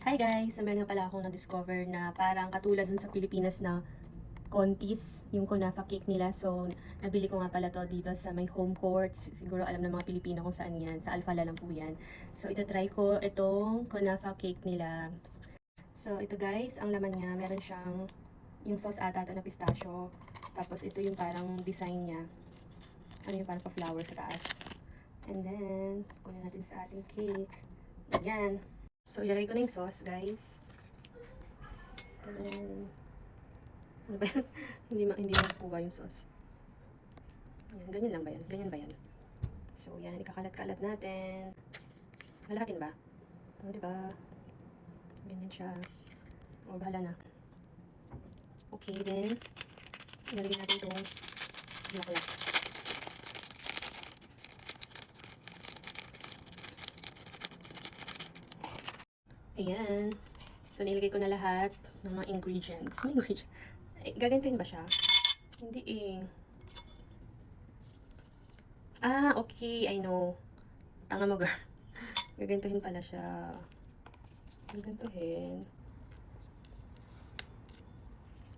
Hi guys! So, meron nga pala akong na-discover na parang katulad dun sa Pilipinas na Contis, yung kunafa cake nila. So, nabili ko nga pala to dito sa may home court. Siguro alam ng mga Pilipino kung saan yan. Sa Alfala lang po yan. So, itatry ko itong kunafa cake nila. So, ito guys, ang laman niya, meron siyang yung sauce ata ito na pistachio. Tapos, ito yung parang design niya. Ano yung parang pa-flower sa taas. And then, kunin natin sa ating cake. Ayan. So, ilagay ko na yung sauce, guys. Then, ano ba yan? hindi makukuha yung sauce. Ayan, ganyan lang ba yan? Ganyan ba yan? So, yan, ikakalat-kalat natin. Malahatin ba? O, diba? Ganyan siya. O, bahala na. Okay, then, ilagay natin itong bulaklak. Ayan. So, nilagay ko na lahat ng mga ingredients. May ingredients. Gagantiin ba siya? Hindi eh. Ah, okay. I know. Tanga mo, girl. Gagantuhin pala siya. Gagantuhin.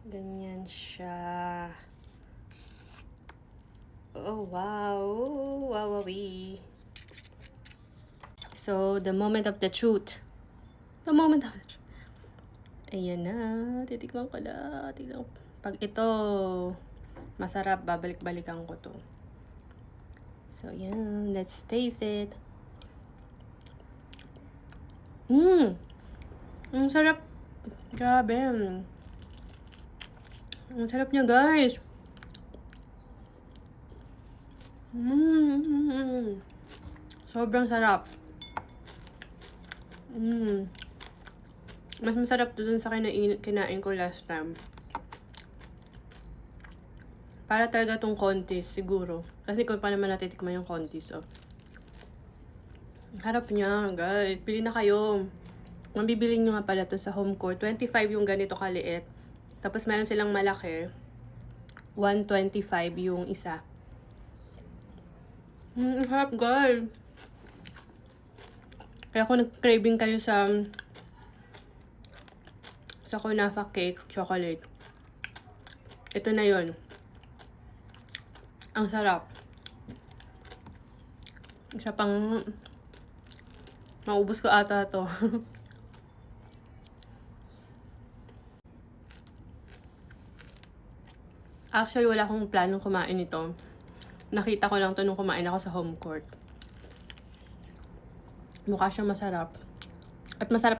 Ganyan siya. Oh, wow. Wow, wowee. So, the moment of the truth. The moment of the truth. Ayan na. Titikman ko na. Pag ito masarap, babalik-balikan ko to. So, yan. Let's taste it. Ang sarap. Grabe. Ang sarap niya, guys. Sobrang sarap. Mas masarap to dun sa kinain ko last time. Para talaga tong Contis, siguro. Kasi kung pa naman natitikman yung Contis, oh. Harap niya, guys. Pili na kayo. Mabibili nyo nga pala to sa home court. 25 yung ganito kaliit. Tapos meron silang malaki. 125 yung isa. Harap, guys. Kaya kung nag-craving kayo sa kunafa cake, chocolate, ito na yon. Ang sarap. Isa pang maubos ko ata to. Actually, wala akong planong kumain ito. Nakita ko lang to nung kumain ako sa home court. Mukha siyang masarap. At masarap